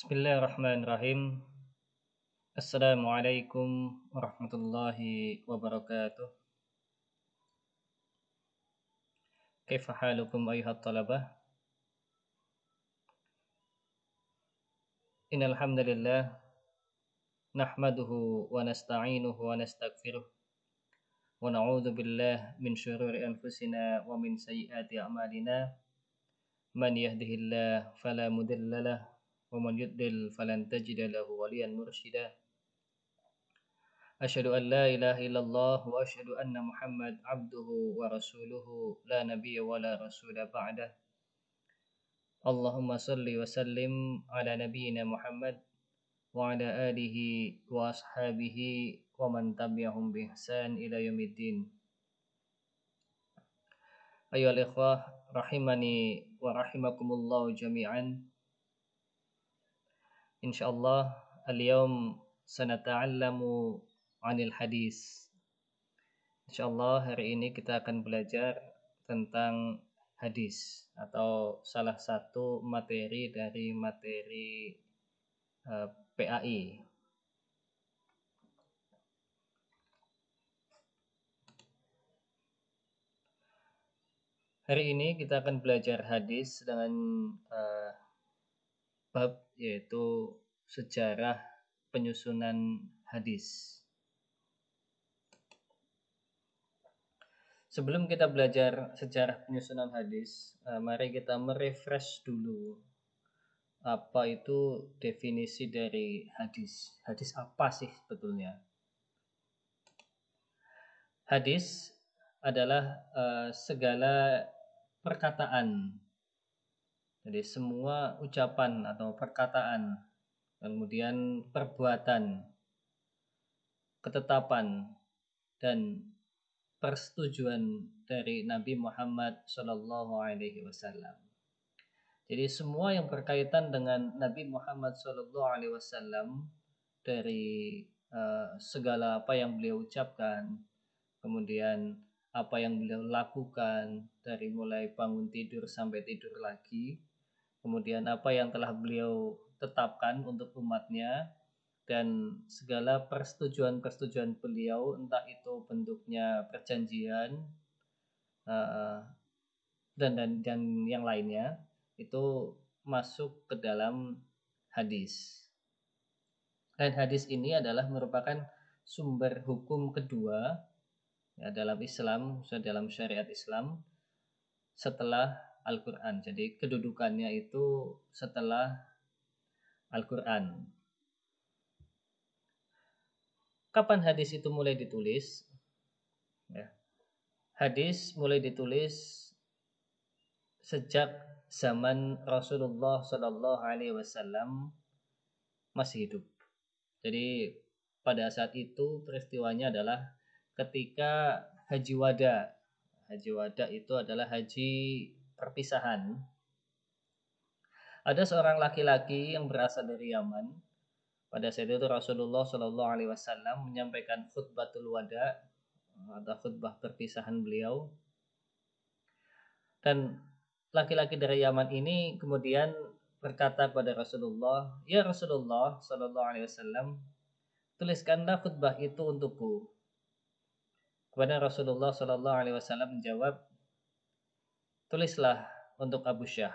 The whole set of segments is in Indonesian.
Bismillahirrahmanirrahim. Assalamualaikum warahmatullahi wabarakatuh. Kaifa halukum ayuhat talabah? Innal hamdalillah nahmaduhu wa nasta'inuhu wa nastaghfiruh wa na'udzu billahi min syururi anfusina wa min sayyiati a'malina. Man yahdihillahu fala mudhillalah wa man yudlil falan tajida lahu waliyan mursyida. Asyhadu an la ilaha illallah wa asyhadu anna Muhammad abduhu wa rasuluhu la nabiyya wa la rasula ba'dah. Allahumma salli wa sallim ala nabiyyina Muhammad wa ala alihi wa ashabihi wa man tabi'ahum bi ihsan ila yaumiddin. Ayyuhal ikhwah rahimani wa rahimakumullah jami'an. Insyaallah al-yawm sanata'allamu 'anil hadis. Insyaallah hari ini kita akan belajar tentang hadis atau salah satu materi dari materi PAI. Hari ini kita akan belajar hadis dengan bab yaitu sejarah penyusunan hadis. Sebelum kita belajar sejarah penyusunan hadis, mari kita merefresh dulu apa itu definisi dari hadis. Hadis apa sih sebetulnya? Hadis adalah segala perkataan. Jadi semua ucapan atau perkataan, kemudian perbuatan, ketetapan, dan persetujuan dari Nabi Muhammad Shallallahu Alaihi Wasallam. Jadi semua yang berkaitan dengan Nabi Muhammad Shallallahu Alaihi Wasallam dari segala apa yang beliau ucapkan, kemudian apa yang beliau lakukan dari mulai bangun tidur sampai tidur lagi, kemudian apa yang telah beliau tetapkan untuk umatnya, dan segala persetujuan-persetujuan beliau, entah itu bentuknya perjanjian dan yang lainnya, itu masuk ke dalam hadis. Dan hadis ini adalah merupakan sumber hukum kedua ya, dalam Islam, dalam syariat Islam setelah Al-Quran. Jadi kedudukannya itu setelah Al-Quran. Kapan hadis itu mulai ditulis? Ya. Hadis mulai ditulis sejak zaman Rasulullah Shallallahu Alaihi Wasallam masih hidup. Jadi pada saat itu peristiwanya adalah ketika Haji Wada. Haji Wada itu adalah haji perpisahan. Ada seorang laki-laki yang berasal dari Yaman. Pada saat itu Rasulullah Shallallahu Alaihi Wasallam menyampaikan khutbatul wada atau khutbah perpisahan beliau, dan laki-laki dari Yaman ini kemudian berkata kepada Rasulullah, ya Rasulullah Shallallahu Alaihi Wasallam, tuliskanlah khutbah itu untukku. Kepada Rasulullah Shallallahu Alaihi Wasallam menjawab, tulislah untuk Abu Syah.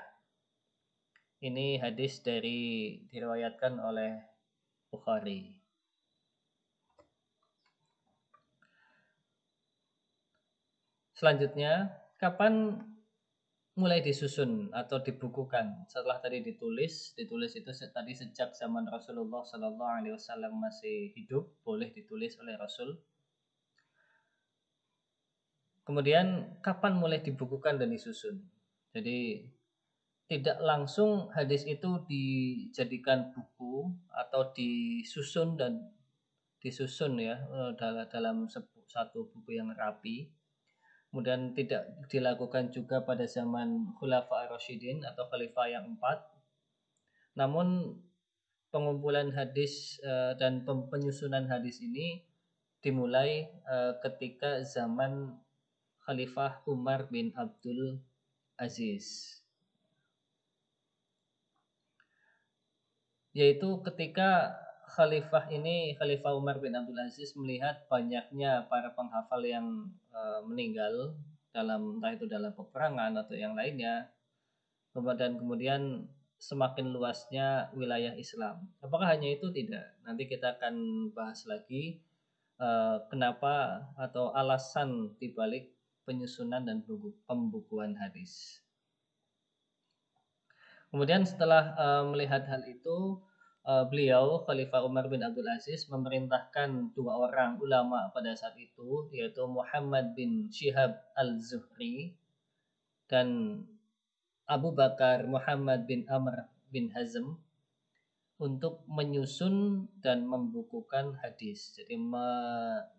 Ini hadis diriwayatkan oleh Bukhari. Selanjutnya, kapan mulai disusun atau dibukukan? Setelah tadi ditulis itu tadi sejak zaman Rasulullah Sallallahu Alaihi Wasallam masih hidup, boleh ditulis oleh Rasul. Kemudian kapan mulai dibukukan dan disusun? Jadi tidak langsung hadis itu dijadikan buku atau disusun ya dalam satu buku yang rapi. Kemudian tidak dilakukan juga pada zaman Khulafa ar-Rasyidin atau Khalifah yang 4. Namun pengumpulan hadis dan penyusunan hadis ini dimulai ketika zaman Khalifah Umar bin Abdul Aziz. yaitu ketika Khalifah Umar bin Abdul Aziz melihat banyaknya para penghafal yang meninggal entah itu dalam peperangan atau yang lainnya, dan kemudian semakin luasnya wilayah Islam. Apakah hanya itu? Tidak. Nanti kita akan bahas lagi kenapa atau alasan dibalik penyusunan dan pembukuan hadis. Kemudian setelah melihat hal itu, beliau Khalifah Umar bin Abdul Aziz memerintahkan dua orang ulama pada saat itu, yaitu Muhammad bin Syihab al-Zuhri dan Abu Bakar Muhammad bin Amr bin Hazm, untuk menyusun dan membukukan hadis. Jadi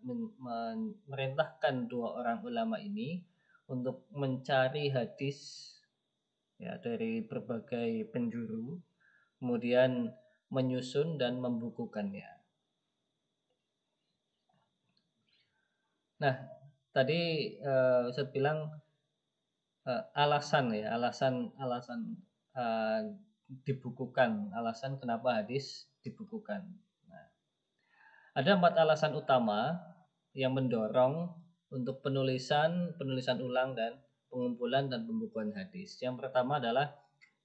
memerintahkan dua orang ulama ini untuk mencari hadis ya dari berbagai penjuru, kemudian menyusun dan membukukannya. Nah, tadi saya bilang alasan dibukukan, alasan kenapa hadis dibukukan. Nah, ada 4 alasan utama yang mendorong untuk penulisan ulang dan pengumpulan dan pembukuan hadis. Yang pertama adalah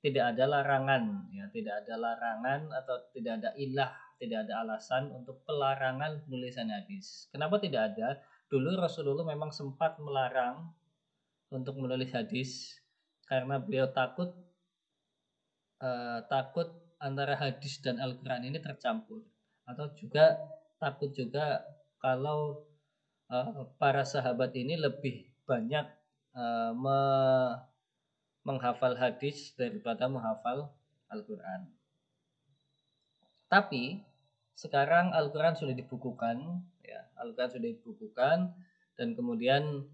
tidak ada larangan, ya, tidak ada larangan atau tidak ada ilah, tidak ada alasan untuk pelarangan penulisan hadis. Kenapa tidak ada? Dulu Rasulullah memang sempat melarang untuk menulis hadis karena beliau takut antara hadis dan Al-Quran ini tercampur, atau juga takut juga kalau para sahabat ini lebih banyak menghafal hadis daripada menghafal Al-Quran. Tapi sekarang Al-Quran sudah dibukukan, ya, Al-Quran sudah dibukukan, dan kemudian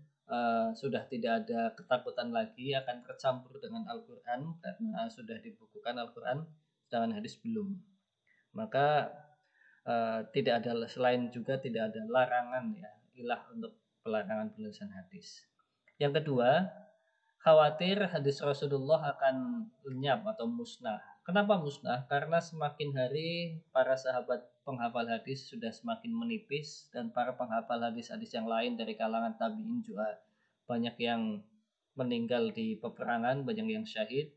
sudah tidak ada ketakutan lagi akan tercampur dengan Al-Quran karena sudah dibukukan Al-Quran, sedangkan hadis belum. Maka tidak ada, selain juga tidak ada larangan, ya, ilah untuk pelarangan penulisan hadis. Yang kedua, khawatir hadis Rasulullah akan lenyap atau musnah. Kenapa musnah? Karena semakin hari para sahabat penghafal hadis sudah semakin menipis, dan para penghafal hadis-hadis yang lain dari kalangan tabi'in juga banyak yang meninggal di peperangan, banyak yang syahid.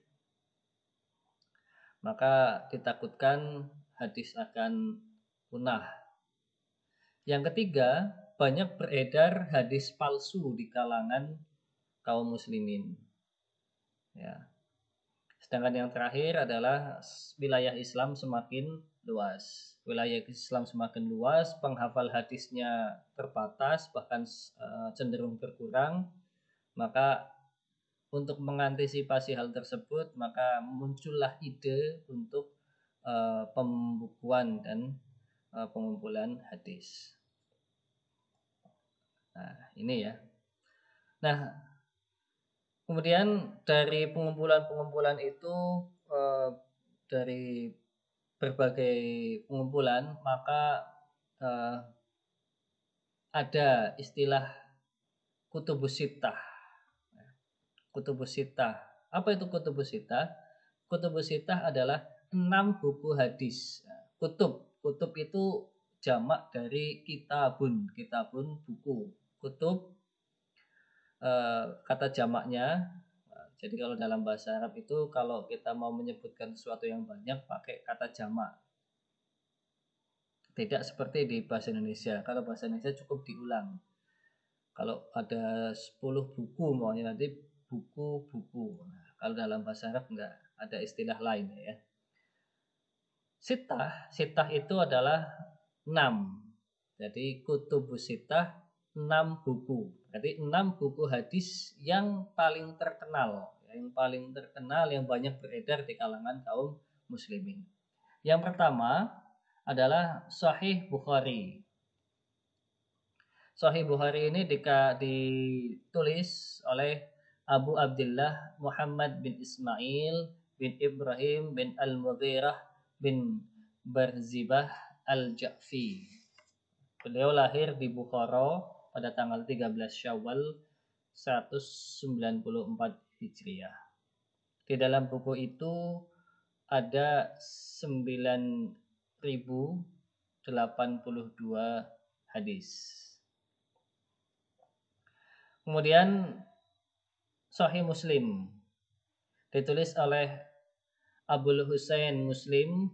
Maka ditakutkan hadis akan punah. Yang ketiga, banyak beredar hadis palsu di kalangan kaum muslimin. Ya. Sedangkan yang terakhir adalah wilayah Islam semakin luas. Wilayah Islam semakin luas, penghafal hadisnya terbatas, bahkan cenderung berkurang. Maka untuk mengantisipasi hal tersebut, maka muncullah ide untuk pembukuan dan pengumpulan hadis. Nah, ini ya. Nah, kemudian dari pengumpulan itu, dari berbagai pengumpulan, maka ada istilah kutubus sittah. Kutubus sittah. Apa itu kutubus sittah? Kutubus sittah adalah 6 buku hadis. Kutub itu jamak dari kitabun buku. Kutub kata jamaknya. Jadi kalau dalam bahasa Arab itu, kalau kita mau menyebutkan sesuatu yang banyak pakai kata jamak. Tidak seperti di bahasa Indonesia. Kalau bahasa Indonesia cukup diulang. Kalau ada 10 buku maunya nanti buku-buku. Nah, kalau dalam bahasa Arab enggak, ada istilah lain ya. Sittah itu adalah 6. Jadi kutubus sittah 6 buku. Jadi 6 buku hadis yang paling terkenal, yang banyak beredar di kalangan kaum muslimin. Yang pertama adalah Sahih Bukhari. Sahih Bukhari ini ditulis oleh Abu Abdullah Muhammad bin Ismail bin Ibrahim bin Al-Mughirah bin Barzibah Al-Ja'fi. Beliau lahir di Bukhara pada tanggal 13 Syawal 194 Hijriah. Di dalam buku itu ada 9.082 hadis. Kemudian Sahih Muslim ditulis oleh Abul Husain Muslim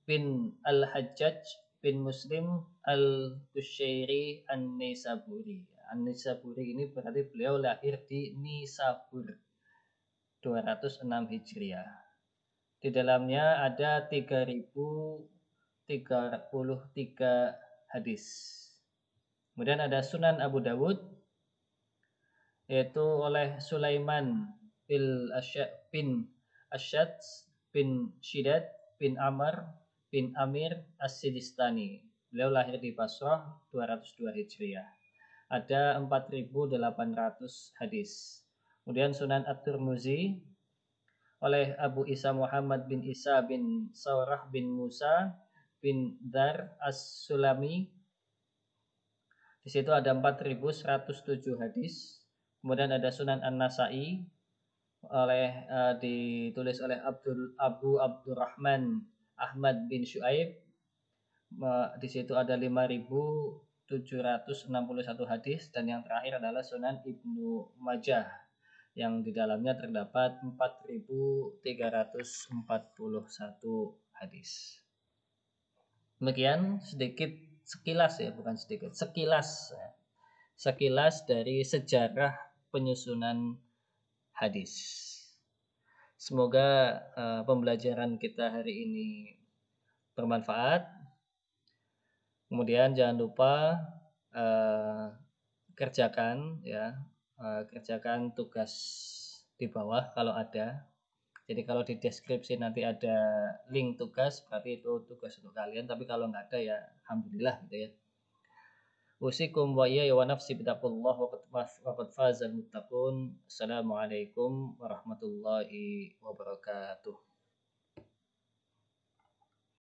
bin Al-Hajjaj bin Muslim Al-Kushairi An-Nisaburi. An-Nisaburi ini berarti beliau lahir di Nisabur 206 Hijriah. Di dalamnya ada 3033 hadis. Kemudian ada Sunan Abu Dawud yaitu oleh Sulaiman bin Asyad bin Shidad bin Amr bin Amir As-Sidistani. Beliau lahir di Basrah 202 Hijriah. Ada 4.800 hadis. Kemudian Sunan At-Tirmizi oleh Abu Isa Muhammad bin Isa bin Saurah bin Musa bin Dar As-Sulami. Di situ ada 4.107 hadis. Kemudian ada Sunan An-Nasai ditulis oleh Abu Abdurrahman Ahmad bin Syuaib. Di situ ada 5.761 hadis, dan yang terakhir adalah Sunan Ibnu Majah yang di dalamnya terdapat 4.341 hadis. Demikian sekilas dari sejarah penyusunan hadis. Semoga pembelajaran kita hari ini bermanfaat. Kemudian jangan lupa kerjakan tugas di bawah kalau ada. Jadi kalau di deskripsi nanti ada link tugas, berarti itu tugas untuk kalian. Tapi kalau nggak ada ya alhamdulillah gitu ya. Usikum wa iyaya wa nafsi bittaqullah wa qad fazal muttaqun. Assalamualaikum warahmatullahi wabarakatuh.